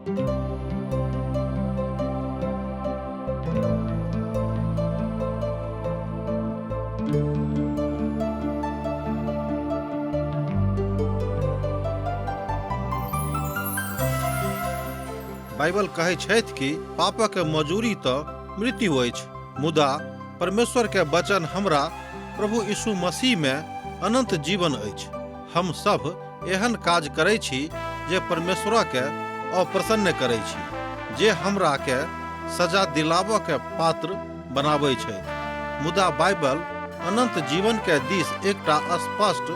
Bible कहै छथि कि पापक मजूरी तो मृत्यु अछि, मुदा परमेश्वर के वचन हमरा प्रभु यीशु मसीह में अनंत जीवन अछि। हम सब एहन काज करै छी जे परमेश्वर के अप्रसन्न करै छी, जे हमरा के सजा दिलाबऽ के पात्र बनाबै छै। मुदा बाइबल अनंत जीवन के दिस एकटा स्पष्ट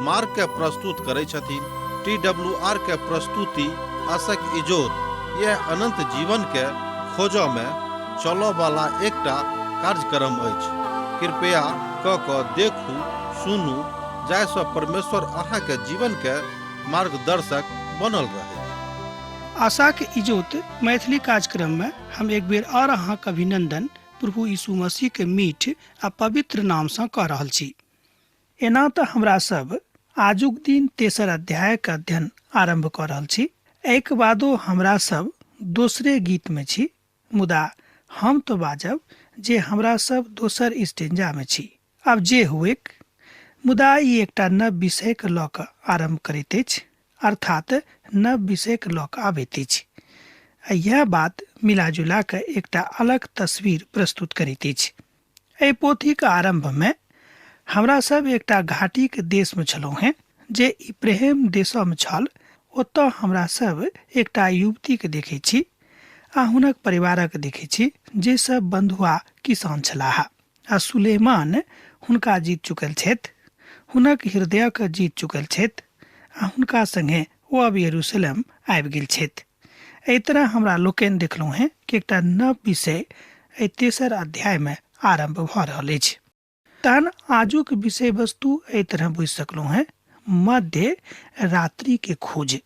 मार्ग के प्रस्तुत करै छथिन। TWR के प्रस्तुति आशक इजोत यह अनंत जीवन के खोजो में चलो वाला एकटा कार्यक्रम अछि। कृपया क देखू, सुनू, जाहिसँ परमेश्वर अहाँ के जीवन के मार्गदर्शक बनल रहे। आशा के इजोत मैथिली कार्यक्रम में हम एक बेर और अहाँक अभिनंदन प्रभु यीशु मसीह के मीठ आ पवित्र नाम से कह रहल छी। एना तो हमरा सब आजुक दिन तेसर अध्याय के अध्ययन आरंभ कर रहल छी। एक बादो हमरा सब दूसरे गीत में छी, मुदा हम तो बाजब जे हमरा सब दोसर स्टेंजा में छी। अब जे हुएक, मुदा ई एकटा नव विषय के लऽ कऽ आरंभ करैत अछि, अर्थात नव विषय के लऽ कऽ आबैत अछि। यह बात मिलाजुला के एकटा अलग तस्वीर प्रस्तुत करैत अछि। एहि पोथी के आरंभ में हमरा सब एकटा घाटी के देश में छलहुँ हैं, जे इब्राहिम देशो में छल। ओतऽ हमरा सब एकटा युवती के देखे छी आ हुनक परिवारक देखे छी, जे सब बंधुआ किसान छलाह। आ सुलेमान हुनका जीत चुकल छथि, हुनक हृदय के जीत चुकल छथि आ हुनका संगे ओ अब यरूशलेम आबि गेल छथि। एहि तरह हमरा लोकनि देखलहुँ हैं कि एकटा नव विषय एहि तेसर अध्याय में आरंभ भऽ रहल अछि। तहन आजुक विषय वस्तु एहि तरह बुझि सकलहुँ हैं, मध्य रात्रि के खोज।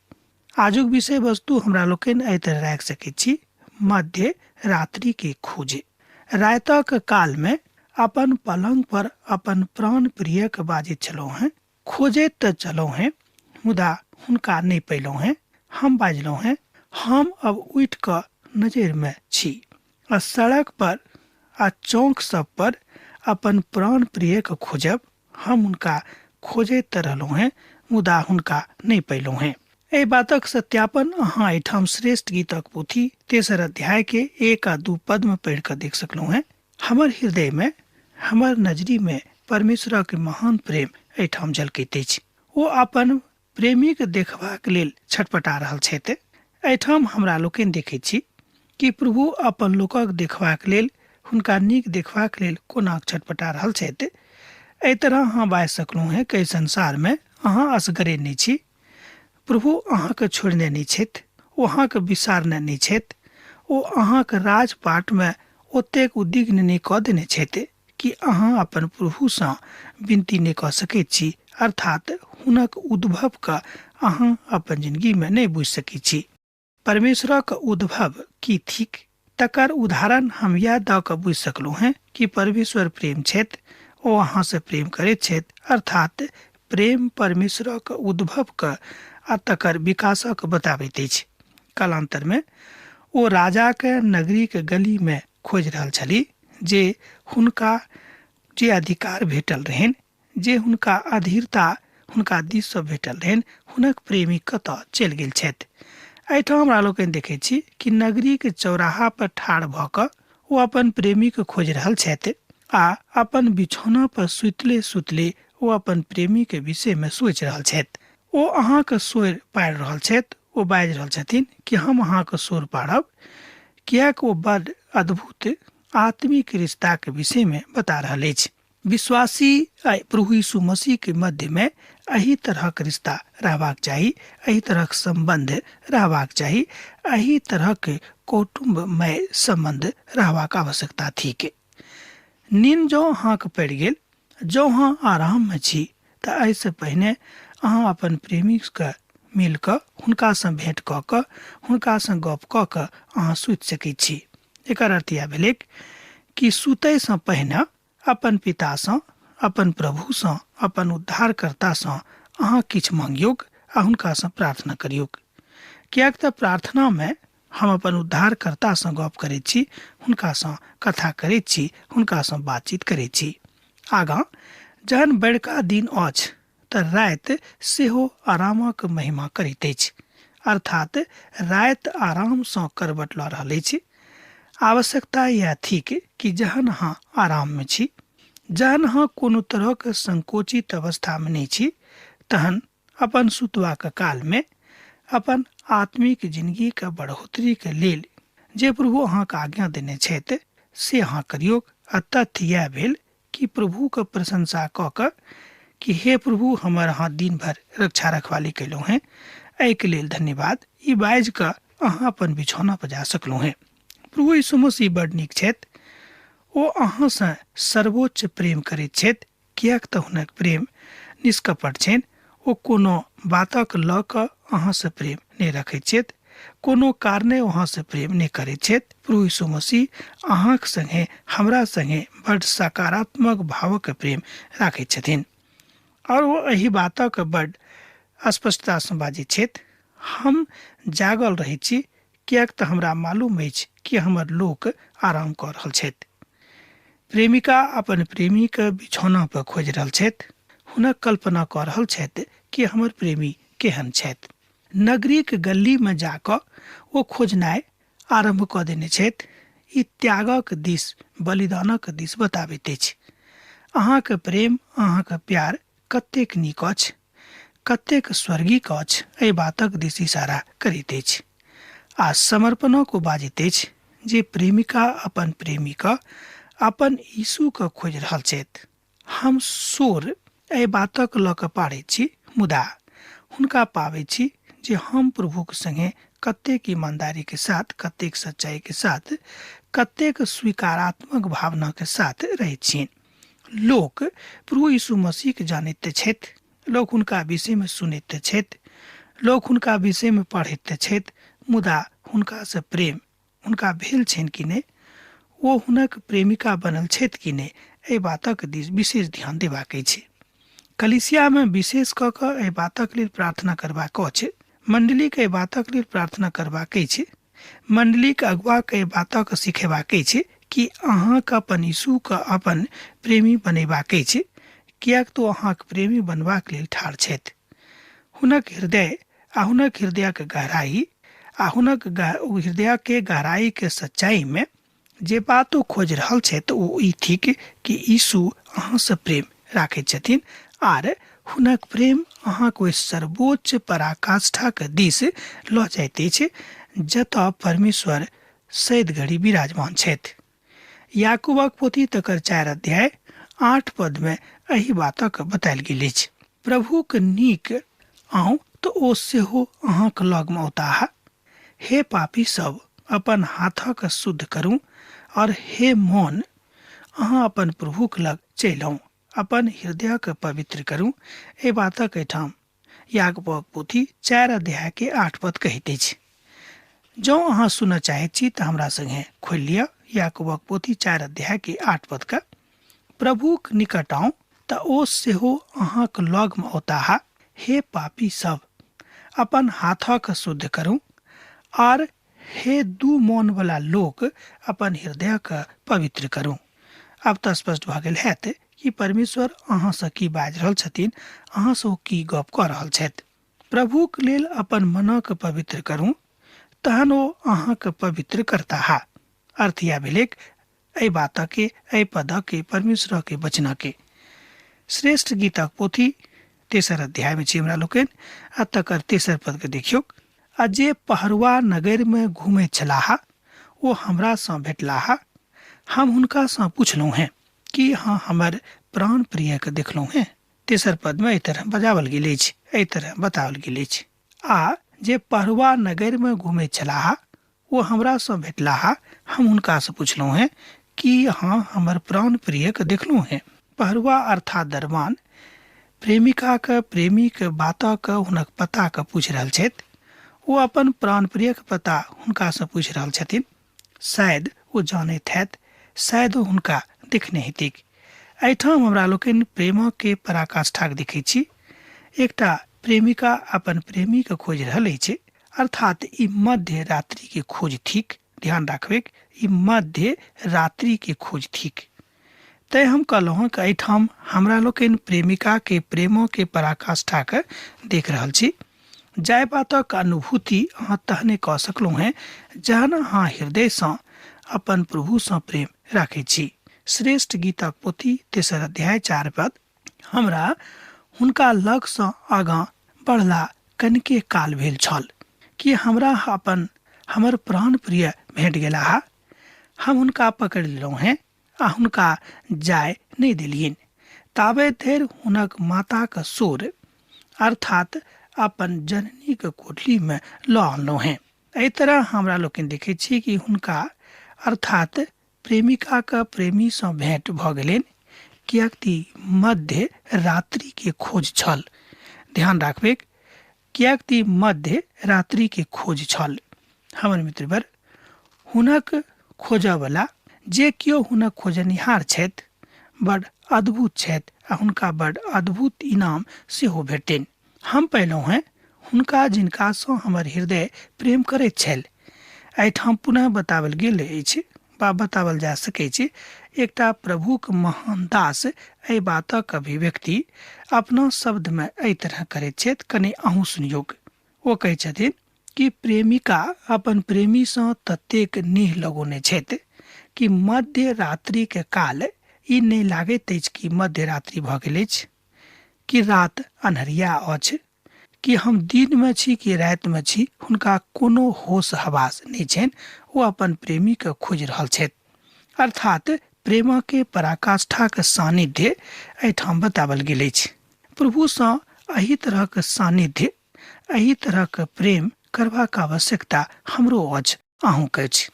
आजुक विषय वस्तु हमरा लोकनि एहि तरह राखि सकैत छी, मध्य रात्रि के खोज। रातक काल में अपन पलंग पर अपन प्राण प्रिय के बाजैत छलहुँ हैं, खोजैत तऽ छलहुँ हैं, मुदा हुनका नहि पयलहुँ हैं। हम बाजलहुँ हैं, हम अब उठि कऽ नजर में छी आ सड़क पर आ चौक सब पर अपन प्राण प्रिय के खोजब। हम हुनका खोजैत तऽ रहलहुँ हैं, मुदा हुनका नहि पयलहुँ हैं। एहि बातक सत्यापन अहाँ एहिठाम श्रेष्ठ गीतक पोथी तेसर अध्याय के 1 आ 2 पद में पढ़ि कऽ देख सकलहुँ हैं। हमर हृदय में, हमर नजरी में परमेश्वर के महान प्रेम एहिठाम झलकैत अछि। ओ अपन प्रेमी के देखबाक लेल छटपटा रहल छथि। एहिठाम हमरा लोकनि देखैत छी कि प्रभु अपन लोकक देखबाक लेल, हुनका नीक देखबाक लेल कोना छटपटा रहल छथि। एहि तरह अहाँ बाजि सकलहुँ हैं कि संसार में अहाँ असगरे नहि छी। प्रभु अहाँके छोड़ने नहीं छथि, ओ अहाँके बिसारने नहीं छथि। ओ अहाँके राजपाट में ओतेक उद्विग्न नहीं कऽ देने छथि कि अहाँ अपन प्रभुसँ विनती नहीं कऽ सकैत छी, अर्थात हुनक उद्भव का अहाँ अपन जिंदगी में नहीं बुझि सकैत छी। परमेश्वरक उद्भव की थिक, तकर उदाहरण हम यह दऽ कऽ बुझि सकलहुँ हैं कि परमेश्वर प्रेम छथि, ओ अहाँ से प्रेम करैत छथि, अर्थात प्रेम परमेश्वरक उद्भव का आ तकर विकासक बताबैत अछि। कालांतर में ओ राजा के नगरी के गली में खोज रहल छली, जे हुनका जे अधिकार भेटल रहनि, जे हुनका अधीरता हुनका दिस से भेटल रहनि, हुनक प्रेमी कतऽ चलि गेल छथि। एहिठाम हमरा लोकनि देखैत छी कि नगरी के चौराहा पर ठाढ़ भऽ कऽ ओ अपन प्रेमी के खोज रहल छथि आ अपन बिछौना पर सुतले सुतले ओ अपन प्रेमी के विषय में सोचि रहल छथि। ओ अहाँके स्वर पाड़ि रहल छथि, ओ बाजि रहल छथिन कि हम अहाँके स्वर पाड़ब, कियाक ओ बड़ अद्भुत आत्मिक रिश्ता के विषय में बता रहल अछि। विश्वासी प्रभु यीशु मसीह के मध्य में एही तरहक रिश्ता रहबाक चाही, एही तरहक संबंध रहबाक चाही, एही तरहक कौटुंबमय संबंध रहबाक आवश्यकता थिक। नींद जो अहाँके पड़ि गेल, जो अहाँ आराम में छी, तऽ एहिसँ पहिने अहाँ अपन प्रेमी के मिल कऽ, हुनकासँ भेंट कऽ कऽ, हुनकासँ गप कऽ कऽ अहाँ सुति सकैत छी। एकर अर्थ यह भेलै कि सुतयसँ पहिने अपन पितासँ, अपन प्रभुसँ, अपन उद्धारकर्तासँ अहाँ किछु मांगियौक आ हुनकासँ प्रार्थना करियौक। कियाक तऽ प्रार्थना में हम अपन उद्धारकर्ता सँ गप करैत छी, हुनका सँ कथा करैत छी, हुनका सँ बातचीत करैत छी। आगाँ जहन बड़का दिन अछि तऽ राति सेहो आरामक महिमा करैत अछि, अर्थात राति आराम सँ करवट लऽ रहल अछि। आवश्यकता यह थिक कि जहन अहाँ आराम में छी, जहन अहाँ कोनो तरहक संकोचित अवस्था में नहीं छी, तहन अपन सुतबाक काल में अपन आत्मिक जिंदगी के बढ़ोतरी के लेल जे प्रभु अहाँके आज्ञा देने छथि से अहाँ करियौ। आ तथ्य यह भेल कि प्रभु के प्रशंसा कऽ कऽ कि हे प्रभु हमर अहाँ दिन भर रक्षा रखवाली कैलहुँ हैं, एहिके लेल धन्यवाद, ई बाजि कऽ अहाँ अपन बिछौना पर जा सकलहुँ हैं। प्रभु यीशु मसीह बड नीक छथि। ओ अहाँ सँ सर्वोच्च प्रेम करैत छथि, किएक तऽ हुनक प्रेम निष्कपट छनि। ओ कोनो बातक लऽ कऽ अहाँ सँ प्रेम नहि रखैत छथि, कोनो कारणे अहाँ सँ प्रेम नहि करैत छथि। प्रभु यीशु मसीह अहाँक संगे हमरा संगे बड सकारात्मक भावक प्रेम राखैत छथिन और वो एही बातक बड स्पष्टता सँ बाजैत छथि। हम जागल रहैत छी, किएक तऽ हमरा मालूम अछि कि हमर लोक आराम कऽ रहल छथि। प्रेमिका अपन प्रेमी के बिछौना पर खोजि रहल छथि, हुनक कल्पना कऽ रहल छथि कि हमर प्रेमी केहन छथि। नगरीक गली में जाकऽ ओ खोजनाइ आरंभ कऽ देने छथि। ई त्यागक दिस, बलिदानक दिस बताबैत अछि। अहाँके प्रेम, अहाँके प्यार कतेक नीक अछि, कतेक स्वर्गीय अछि, एहि बातक दिस इशारा करैत अछि। आ समर्पणक बाजैत अछि जे प्रेमिका अपन प्रेमी के अपन यीशु के खोजि रहल छथि। हम शोर एहि बातक लऽ कऽ पाड़ैत छी, मुदा हुनका पाबै छी जे हम प्रभु के संगे कतेक ईमानदारी के साथ, कतेक सच्चाई के साथ, कतेक स्वीकारात्मक भावना के साथ रहैत छी। लोक प्रभु यीशु मसीह के जानैत छथि, लोक हुनका विषय में सुनैत छथि, लोक हुनका विषय में पढ़ैत छथि, मुदा हुनका से प्रेम हुनका भेल छनि कि नहि, ओ हुनक प्रेमिका बनल छथि कि नहि, एहि बातक दिस विशेष ध्यान देबाक अछि। कलिसिया में विशेष कऽ कऽ एहि बातक लेल प्रार्थना करबाक अछि, मंडली के एहि बातक लेल प्रार्थना करबाक अछि, मंडली के अगुआ के एहि बातक सिखेबाक अछि कि अहाँके अपन यीशु के अपन प्रेमी बनेबाक अछि, किएक तो अहाँके प्रेमी बनबाक लेल ठाढ़ छथि। हुनक हृदय आ हुनक हृदय के गहराई आ हुनक हृदय के गहराई के सच्चाई में जे बातो खोज रहल छथि ओ ई थिक कि यीशु अहाँ से प्रेम राखैत छथिन आर हुनक प्रेम अहाँके ओहि सर्वोच्च पराकाष्ठा के दिस लऽ जाइत अछि जतऽ परमेश्वर सैद घड़ी विराजमान छथि। याकूबक पोथी तकर 4 अध्याय 8 पद में एही बातक बतायल गेल अछि। प्रभुक नीक आउ तऽ ओ सेहो अहाँक लग में औताह। हे पापी सब, अपन हाथक शुद्ध करू और हे मोन, अहाँ अपन प्रभुक लग चलि, अपन हृदय के पवित्र करू। ए बातक एठाम याकूबक पोथी 4 अध्याय के 8 पद कहैत अछि। जँ अहाँ सुनऽ चाहैत छी तऽ हमरा संगे खोलि लिअ याकूबक पोथी 4 अध्याय के 8 पद का। प्रभुक निकट आउ तऽ ओ सेहो अहाँक लग में औताह। हे पापी सब, अपन हाथक शुद्ध करू और हे दू मौन वाला लोक, अपन हृदय के पवित्र करू। अब तऽ स्पष्ट भऽ गेल हैत कि परमेश्वर अहाँ से की बाजि रहल छथिन, अहाँ से की गप कऽ रहल छथि। प्रभुक लेल अपन मनक पवित्र करू, तहन ओ अहाँके पवित्र करताह। अर्थ यह भेलेक एहि बातक के, एहि पदक के, परमेश्वर के वचन के। श्रेष्ठ गीतक पोथी 3 अध्याय में छी हमरा लोकनि, आ तकर 3 पद के देखियौ। आ जे पहरुआ नगर में घूमे छलाह ओ हमरा सँ भेटलाह। हम हुनका सँ पुछलहुँ हैं कि अहाँ हमर प्राण प्रिय के देखलहुँ हैं। 3 पद में एहि तरह बजावल गेल अछि, एहि तरह बताओल गेल अछि। आ जे पहरुआ नगर में घूमे छलाह ओ हमरा सँ भेटलाह। हम हुनका सँ पुछलहुँ हैं कि अहाँ हमर प्राण प्रिय के देखलहुँ हैं। पहरुआ अर्थात दरबान प्रेमिका के प्रेमी के बातक के, हुनक पता के पूछि रहल छथि। ओ अपन प्राण प्रिय के पता हुनका से पूछि रहल छथिन। शायद ओ जानैत हैत, शायद ओ हुनका देखने हेतिक। एहिठाम हमरा लोकनि प्रेमक के पराकाष्ठा देखै छी। एकटा प्रेमिका अपन प्रेमी के खोजि रहल अछि अर्थात ई मध्य रात्रि के खोज थिक। ध्यान रखबे, ई मध्य रात्रि के खोज थिक। तय हम कहलहुँ कि एहिठाम हमरा लोकनि प्रेमिका के प्रेमो के पराकाष्ठा के देख रहल छी। जाय बातक अनुभूति अहाँ तहने कऽ सकलहुँ हैं जहन अहाँ हृदय सँ अपन प्रभु सँ प्रेम राखै छी। श्रेष्ठ गीतक पोथी 3 अध्याय 4 पद। हमरा हुनका लग सँ आगाँ बढ़ला कनिके काल भेल छल कि हमरा हमर प्राण प्रिय भेट गेला। हम हुनका पकड़ि लेलहुँ हैं आ हुनका जाय नहीं देलियन। ताबे धरि हुनक माताक सोर अर्थात अपन जननी के कोठली में लऽ अनलहुँ हैं। एहि तरह हमरा लोकनि देखै छी कि हुनका अर्थात प्रेमिका के प्रेमी सँ भेंट भऽ गेलनि, कियाकि मध्य रात्रि के खोज छल। ध्यान रखबे, कियाकि मध्य रात्रि के खोज छल। हमर मित्रवर, हुनक खोजवला जे कियो हुनक खोजनिहार छथि बड़ अद्भुत छथि आ हुनका बड़ अद्भुत इनाम सेहो भेटनि। हम पयलहुँ हैं हुनका जिनका सँ हमर हृदय प्रेम करैत छल। एहिठाम पुनः बतावल गेल अछि बा बतावल जा सकै छै। एकटा प्रभुक महान दास एहि बातक अभिव्यक्ति अपना शब्द में एहि तरह करैत छथि। कने अहूँ सुनियोग। ओ कहै छथिन कि प्रेमिका अपन प्रेमी सँ ततेक नेह लगौने छथि कि मध्य रात्रि के काल ई नहीं लागैत अछि कि मध्य रात्रि भऽ गेल अछि, कि रात अन्हरिया अछि, कि हम दिन में छी कि राति में छी। हुनका कोनो होश हवास नहीं छनि। ओ अपन प्रेमी के खोज रहल छथि। अर्थात प्रेम के पराकाष्ठा के सानिध्य एहिठाम बतावल गेल अछि। प्रभु सँ एही तरह के सानिध्य, एही तरह के प्रेम करबाक आवश्यकता हमरो अछि, अहूँ के अछि।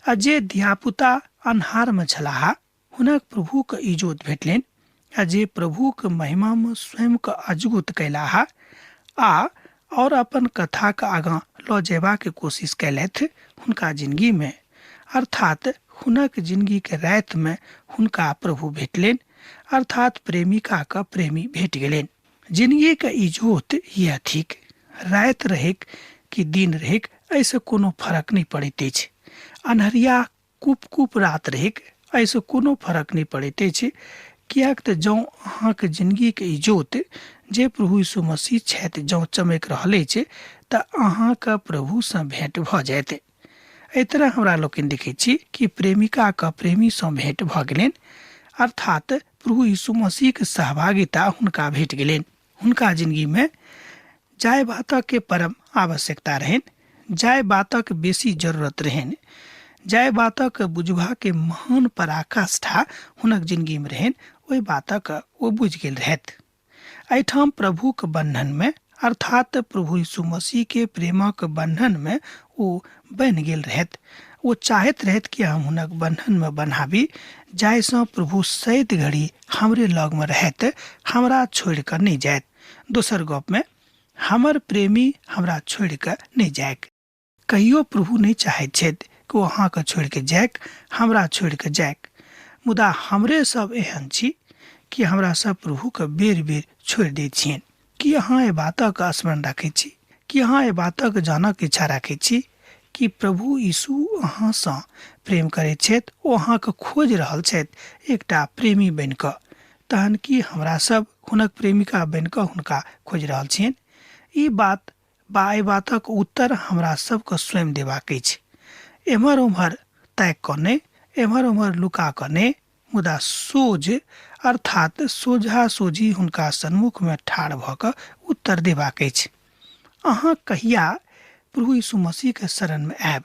आ जे धियापुता अन्हार में छलाह हुनक प्रभु के इजोत भेटलनि, आ जे प्रभु के महिमा में स्वयं के अजगुत कैलाह आ और अपन कथा के आगाँ लऽ जेबा के कोशिश कैलथि हुनका जिंदगी में, अर्थात हुनक जिंदगी के राति में हुनका प्रभु भेटलनि, अर्थात प्रेमिका का प्रेमी भेट गेलनि। जिंदगी के इजोत यह थिक। राति रहेक कि दिन रहेक ऐसे कोनो फर्क नहीं पड़ैत अछि। अन्हरिया कुप रात रहेक ऐसे कोनो फर्क नहीं पड़ैत अछि। कियाक तऽ जँ अहाँके जिंदगी के इजोत जे प्रभु यीशु मसीह छथि जँ चमक रहल अछि तऽ अहाँके प्रभु सँ भेंट भऽ जायत। एहि तरह हमरा लोकनि देखै छी कि प्रेमिका के प्रेमी सँ भेंट भऽ गेलनि, अर्थात प्रभु यीशु मसीह के सहभागिता हुनका भेट गेलनि। हुनका जिंदगी में जाय बातक के परम आवश्यकता रहनि, जाय बातक बेसी जरूरत रहनि, जाय बातक बुझबा के महान पराकाष्ठा हुनक जिंदगी में रहनि, ओहि बातक ओ बुझ गेल रहथि। एहिठाम प्रभु के बंधन में अर्थात प्रभु यीशु मसीह के प्रेमक बंधन में ओ बन गेल रहथि। ओ चाहैत रहथि कि हम हुनक बंधन में बन्हाबी, जाय सँ प्रभु सैत घड़ी हमरे लग में रहत, हमरा छोड़ कर नहीं जायत। दोसर गप में हमर प्रेमी हमरा छोड़ कर नहीं जायक। कहियो प्रभु नहीं चाहैत छथि कि ओ अहाँके छोड़ के जायक, हमरा छोड़ के जायक। मुदा हमरे सब एहन छी कि हमरा सब प्रभु के बेर बेर छोड़ दै छियनि। कि अहाँ एहि बातक स्मरण राखैत छी, कि अहाँ एहि बातक जानक इच्छा राखैत छी कि प्रभु यीशु अहाँ सँ प्रेम करैत छथि, ओ अहाँके खोज रहल छथि एकटा प्रेमी बनि कऽ। तहन कि हमरा सब हुनक प्रेमिका बनि कऽ हुनका खोज रहल छियनि। ई बात बा एहि बातक उत्तर हमरा सबके स्वयं देबाक अछि। एम्हर उम्हर तय कऽ नहि, एम्हर उम्हर लुका कऽ नहि, मुदा सोझ अर्थात सोझा सोझी हुनका सन्मुख में ठाढ़ भऽ कऽ उत्तर देबाक अछि। अहाँ कहिया प्रभु यीशु मसीह के शरण में आयब?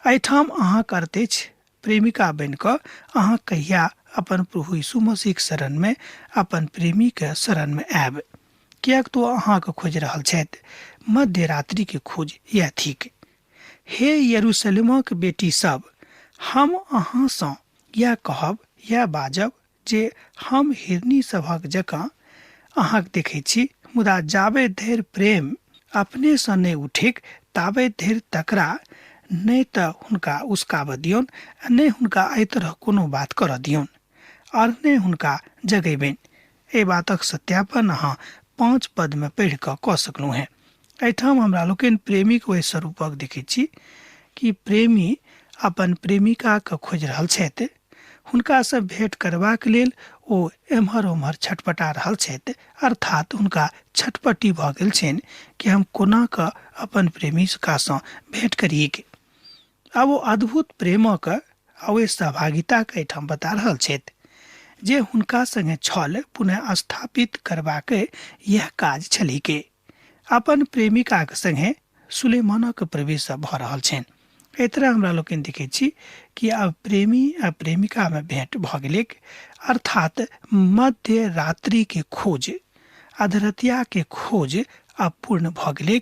एहिठाम अहाँ करते छी प्रेमिका बनि कऽ अहाँ कहिया अपन प्रभु यीशु मसीह के शरण में अपन प्रेमी के शरण में आयब? कियाक तो अहाँ के खोज रहल छथि। मध्य रात्रि के खोज यह थिक। हे यरूशलेमक बेटी सब, हम अहाँ सँ यह कहब यह बाजब जे हम हिरनी सभक जकाँ अहाँक देखै छी, मुदा जाबे धरि प्रेम अपने सँ नहि उठेक ताबे धरि तकरा नहि तऽ हुनका उस्काबऽ दियौन, नहि हुनका एहि तरह कोनो बात करऽ दियौन, और नहि हुनका जगेबनि। एहि बातक सत्यापन अहाँ 5 पद में पढ़ि कऽ सकलहुँ हैं। एहिठाम हमरा लोकनि प्रेमीक ओहि स्वरूपक देखैत छी कि प्रेमी अपन प्रेमिकाके खोजि रहल छथि। हुनकासँ भेँट करबाक लेल ओ एम्हर ओम्हर छटपटा रहल छथि, अर्थात हुनका छटपटी भऽ गेल छनि कि हम कोना कऽ अपन प्रेमिकासँ भेँट करियै। आब ओ अद्भुत प्रेमक आ ओहि सहभागिताके एहिठाम बता रहल छथि जे हुनका संगे छल पुनः स्थापित करबाक यह काज छलीके। अपन प्रेमिकाक संगे सुलेमानक प्रवेश भऽ रहल छनि। एहि तरह हमरा लोकनि देखैत छी कि आब प्रेमी आ प्रेमिकामे भेँट भऽ गेलै, अर्थात मध्य रात्रि के खोज, अधरतिया के खोज अब पूर्ण भऽ गेलै।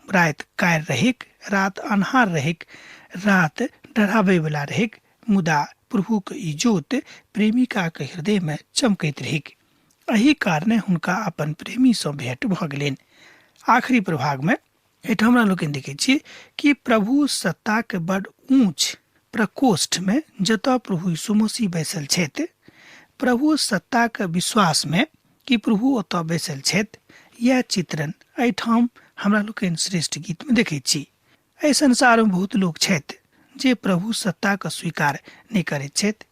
रात कार रहेक, रात अन्हार रहेक, रात डराबै वाला रहेक, मुदा प्रभुक ई जोत प्रेमिका के हृदय में चमकैत रहेक। एहि कारणे हुनका अपन प्रेमी सँ भेँट भऽ गेलनि। आखिरी प्रभाग में एहिठाम हमरा लोकनि देखैत छी कि प्रभु सत्ता के बड़ ऊंच प्रकोष्ठ में जतऽ प्रभु यीशु मसीह बैसल छथि, प्रभु सत्ता के विश्वास में कि प्रभु ओतऽ बैसल छथि, यह चित्रण एहिठाम हमरा लोकनि श्रेष्ठ गीत में देखैत छी। एहि संसार में बहुत लोग छथि जे प्रभु सत्ता के स्वीकार नहीं करैत छथि,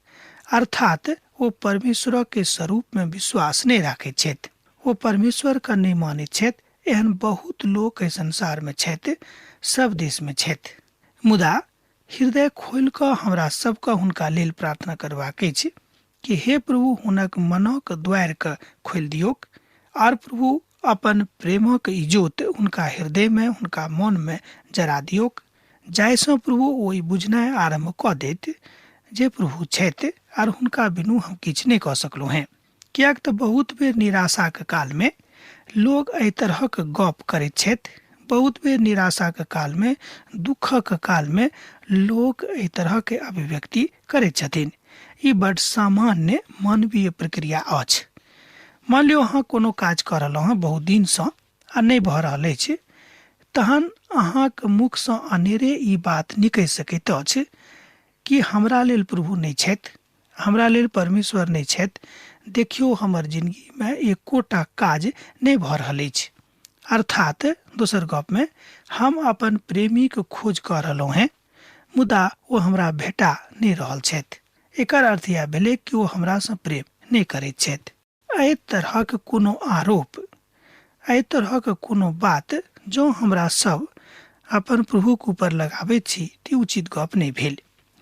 अर्थात वो परमेश्वर के स्वरूप में विश्वास नहीं राखैत छथि, वो परमेश्वर का नहीं मानैत छथि। एहन बहुत लोग एहि संसार में छथि, सब देश में छथि। मुदा हृदय खोल कऽ हमरा सबके हुनका लेल प्रार्थना करबाक अछि कि हे प्रभु हुनक मनक द्वार के खोलि दियौक, और प्रभु अपन प्रेमक इजोत हुनका हृदय में, हुनका मन में जरा दियौक, जाहिसँ प्रभु ओहि बुझनाइ आरम्भ कऽ देत जे प्रभु छथि और हुनका बिनु हम किछु नहीं कऽ सकलहुँ हैं। कियाक तऽ बहुत बेर निराशाक काल में लोग एहि तरहक गप करैत छथि। बहुत बेर निराशाक काल में, दुखक काल में लोग एहि तरह के अभिव्यक्ति करैत छथिन। ई बड़ सामान्य मानवीय प्रक्रिया अछि। मान लियो अहाँ कोनो काज कऽ रहलहुँ हैं बहुत दिन सँ आ नहीं भऽ रहल अछि, तहन अहाँक मुख सँ अनेरे ई बात निकलि सकैत अछि कि हमरा लेल प्रभु नहीं छथि, हमरा लेल परमेश्वर नहीं छथि। देखियो हमर जिंदगी में एकोटा काज नहीं भऽ रहल अछि। अर्थात दोसर गप में हम अपन प्रेमी के खोज कऽ रहलहुँ हैं, मुदा वो हमरा भेटा नहीं रहल छथि। एकर अर्थ यह भेलै कि वो हमरा सँ प्रेम नहीं करैत छथि। एहि तरहक कोनो आरोप, एहि तरहक कोनो बात जो हमरा सब अपन प्रभुक ऊपर लगाबैत छी ती उचित गप नहीं भेल।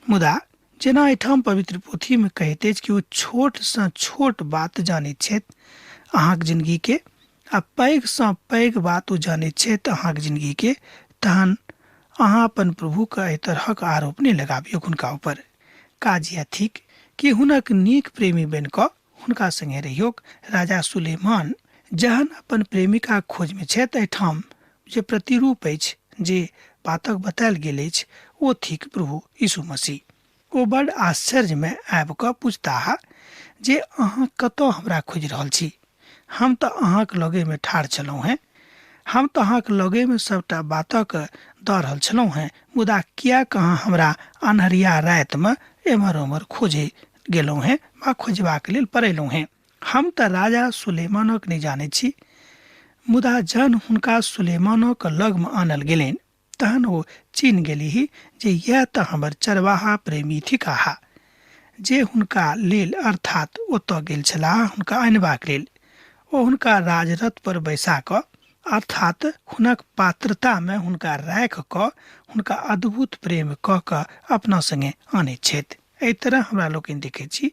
मुदा जेना एहिठाम पवित्र पोथी में कहैत अछि कि ओ छोट सँ छोट बात जानैत छथि अहाँक जिंदगी के, आ पैघ सँ पैघ बात ओ जानैत छथि अहाँक जिंदगी के, तहन अहाँ अपन प्रभु के एहि तरहक आरोप नहीं लगाबियौ हुनका ऊपर। काज यह थिक कि हुनक नीक प्रेमी बनि कऽ हुनका संगे रहियोक। राजा सुलेमान जहन अपन प्रेमिका खोज में छथि, एहिठाम जे प्रतिरूप अछि, जे बातक बतायल गेल अछि, ओ थिक प्रभु यीशु मसीह। ओ बड़ आश्चर्य में आबि कऽ पूछताह जे अहाँ कतऽ हमरा खोजि रहल छी। हम तऽ अहाँक लगे में ठाढ़ छलहुँ हैं, हम तऽ अहाँक लगे में सबटा बातक दऽ रहल छलहुँ हैं, मुदा कियाक अहाँ हमरा अन्हरिया राति में एम्हर ओम्हर खोजे गेलहुँ हैं वा खोजबाक लेल पड़ेलहुँ हैं। हम तऽ राजा सुलेमानक नहीं जानैत छी, मुदा जहन हुनका सुलेमानक लग में आनल गेलनि तहन ओ चिन्ह गेलीह जे यह तऽ हमर चरवाहा प्रेमी थिकाह, जे हुनका लेल अर्थात ओतऽ गेल छलाह हुनका आनबाक लेल। ओ हुनका राजरथ पर बैसा कऽ, अर्थात हुनक पात्रता में हुनका राखि कऽ, हुनका अद्भुत प्रेम कऽ कऽ अपना संगे आनैत छथि। एहि तरह हमरा लोकनि देखैत छी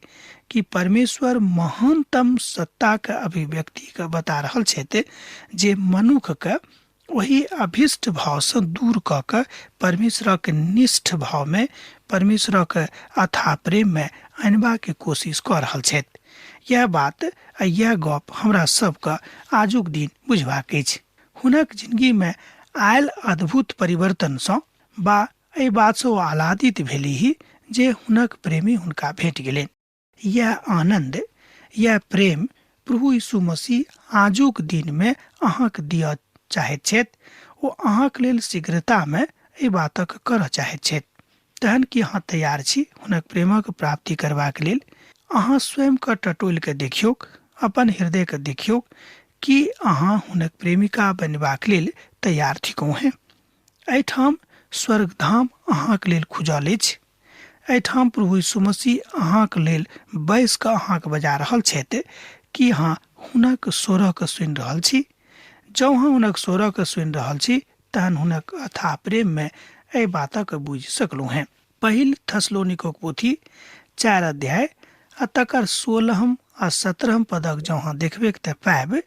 कि परमेश्वर महानतम सत्ता के अभिव्यक्ति के बता रहल छथि जे मनुख के वही अभिष्ट भाव से दूर कऽ कऽ परमेश्वरक निष्ठ भाव में, परमेश्वरक अथाह प्रेम में आनबा के कोशिश कऽ रहल छथि। यह बात आ यह गप हमरा सबके आजुक दिन बुझबाक अछि। हुनक जिंदगी में आयल अद्भुत परिवर्तन सँ बा एहि बात सँ आह्लादित भेलीह जे हुनक प्रेमी हुनका भेट गेलनि। यह आनंद, यह प्रेम प्रभु यीशु मसीह आजुक दिन में अहाँक दिअ चाहैत छथि। ओ अहाँक लेल शीघ्रता में एहि बातक करऽ चाहैत छथि। तहन कि अहाँ तैयार छी हुनक प्रेमक प्राप्ति करबाक लेल? अहाँ स्वयं के टटोल के देखियौक, अपन हृदय के देखियौक कि अहाँ हुनक प्रेमिका बनबाक लेल तैयार थिकौ हैं। एहिठाम स्वर्ग धाम अहाँक लेल खुजल अछि। एहिठाम प्रभु यीशु मसीह अहाँक लेल बैस कऽ अहाँके बजा रहल छथि कि अहाँ हुनक स्वरके सुनि रहल छी। जँ अहाँ हुनक स्वरके सुनि रहल छी तहन हुनक अथाह प्रेममे एहि बातक बुझि सकलहुँ हैं। पहिल थेसलोनिकक पोथी 4 अध्याय आ तकर 16 आ 17 पदक जँ अहाँ देखबै तऽ पायब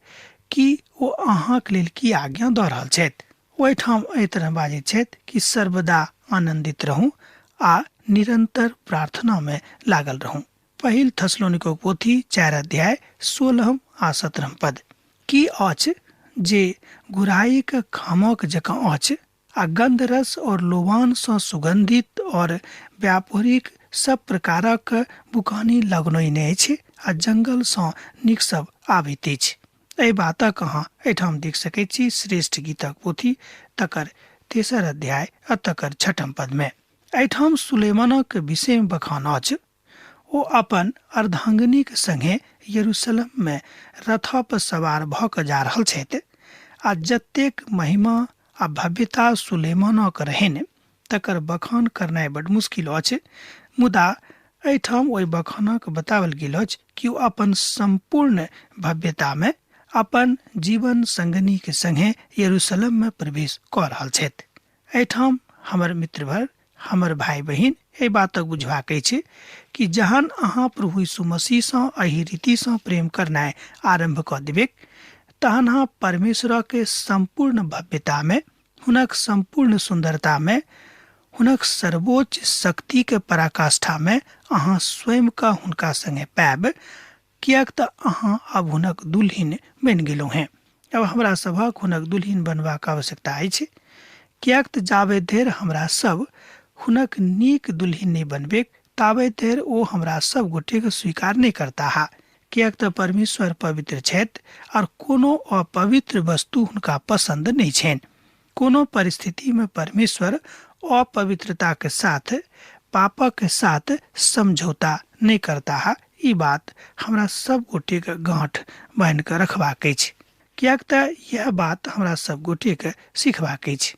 कि ओ अहाँक लेल की आज्ञा दऽ रहल छथि। ओहिठाम एहि तरह बाजैत छथि कि सर्वदा आनन्दित रहू आ निरंतर प्रार्थना में लागल रहूं। पहिल थेसलोनिकक पोथी 4 अध्याय 16 आ 17 पद। की अछि जे गुराई के खामक जकाँ अछि आ गंधरस और लोबान सँ सुगंधित और व्यापारिक सब प्रकारक बुकानी लगनोइने अछि आ जंगल सँ नीक सब आबैत अछि। एहि बातक अहाँ एहिठाम देख सकैत छी श्रेष्ठ गीतक पोथी तकर 3 अध्याय आ तकर 6 पद में। एहिठाम सुलेमानक विषय में बखान अछि। ओ अपन अर्धांगिनीक संगे यरूशलेम में रथ पर सवार भऽ कऽ जा रहल छथि आ जतेक महिमा आ भव्यता सुलेमानक रहनि तकर बखान करनाइ बड मुश्किल अछि। मुदा एहिठाम ओहि बखानक बताओल गेल अछि कि ओ अपन संपूर्ण भव्यता में अपन जीवन संगनी के संगे यरूशलेम में प्रवेश कऽ रहल छथि। एहिठाम हमर मित्रवर हमर भाई बहिन एहि बातक बुझबाक अछि कि जहन अहाँ प्रभु यीशु मसीह सँ एहि रीति सँ प्रेम करनाइ आरंभ कऽ देबै तहन अहाँ परमेश्वर के संपूर्ण भव्यता में, हुनक संपूर्ण सुंदरता में, हुनक सर्वोच्च शक्ति के पराकाष्ठा में अहाँ स्वयं का हुनका संगे पायब, कियाक तऽ अहाँ अब हुनक दुल्हिन बनि गेलहुँ हैं। अब हमरा सभक हुनक दुल्हिन बनबाक आवश्यकता अछि, कियाक तऽ जाबे धरि हमरा सब हुनक नीक दुल्हिन नहीं बनबे ताबे धरि ओ हमरा सब गोटे के स्वीकार नहीं करता हा। कियाक तऽ परमेश्वर पवित्र छथि और कोनो अपवित्र वस्तु हुनका पसंद नहीं छनि। कोनो परिस्थिति में परमेश्वर अपवित्रता के साथ, पापक के साथ समझौता नहीं करता हा। ई बात हमरा सब गोटे के गांठ बांध के रखबाक अछि, कियाक तऽ यह बात हमरा सब गोटे के सीखबाक अछि।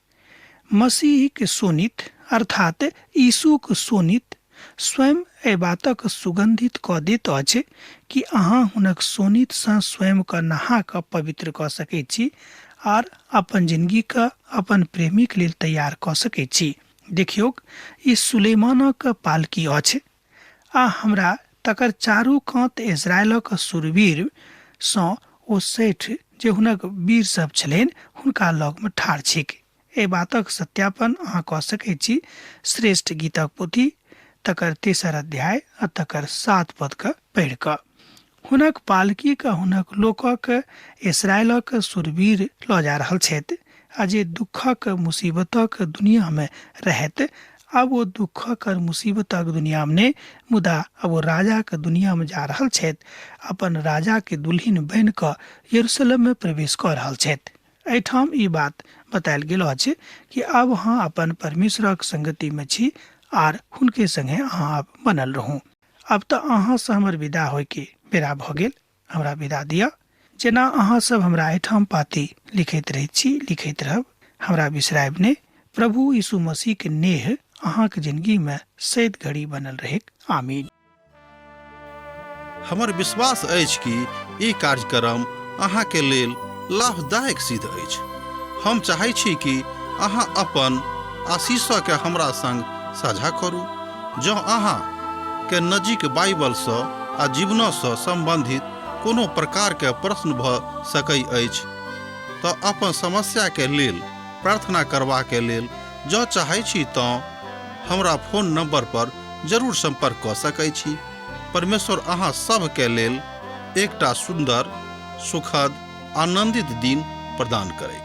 मसीह के सोनित अर्थात यीशु के सोनित स्वयं एहि बातक सुगंधित कऽ दैत अछि कि अहाँ हुनक सोनित सँ स्वयं के नहा कऽ पवित्र कऽ सकैत छी और अपन जिंदगी के अपन प्रेमी के लेल तैयार कऽ सकैत छी। देखियौ, ई सुलेमानक पालकी अछि आ हमरा तकर चारू कात इजरायलक सुरवीर सँ ओ 60 जे हुनक वीर सब छलनि हुनका लग में ठाढ़ छिक। एहि बातक सत्यापन अहाँ कऽ सकैत छी श्रेष्ठ गीतक पोथी तकर 3 अध्याय आ तकर 7 पद के पढ़ि कऽ। हुनक पालकी के हुनक लोकक इस्राएलक सुरवीर लऽ जा रहल छथि आ जे दुखक मुसीबतक दुनिया में रहत अब वो दुखक और मुसीबतक दुनिया में नहीं, मुदा अब वो राजा के दुनिया में जा रहल छथि, अपन राजा के दुल्हिन बन कऽ यरूशलेम में प्रवेश कऽ रहल छथि। एहिठाम ई बात बतायल गेल अछि कि अब अहाँ अपन परमेश्वरक संगति में छी आर हुनके संगे अहाँ अब बनल रहू। अब तऽ अहाँ से हमर विदा होय के बेरा भऽ गेल, हमरा विदा दिअ। जेना अहाँ सब हमरा एहिठाम पाती लिखैत रहैत छी, लिखैत रहब, हमरा बिसरायब नहि। प्रभु यीशु मसीह के नेह अहाँ के जिंदगी में सैद घड़ी बनल रहे। आमीन। हमर विश्वास अछि कि ई कार्यक्रम अहाँ के लेल लाभदायक सिद्ध अछि। हम चाहै छी कि अहाँ अपन आशीषक के हमरा संग साझा करू। जँ अहाँ के नजीक बाइबल सँ आ जीवन सँ संबंधित कोनो प्रकार के प्रश्न भऽ सकै अछि तऽ अपन समस्या के लेल प्रार्थना करबा के लेल जँ चाहै छी तऽ हमरा फोन नंबर पर जरूर संपर्क कऽ सकै छी। परमेश्वर अहाँ सब के लेल एकटा सुंदर, सुखद, आनंदित दिन प्रदान करै।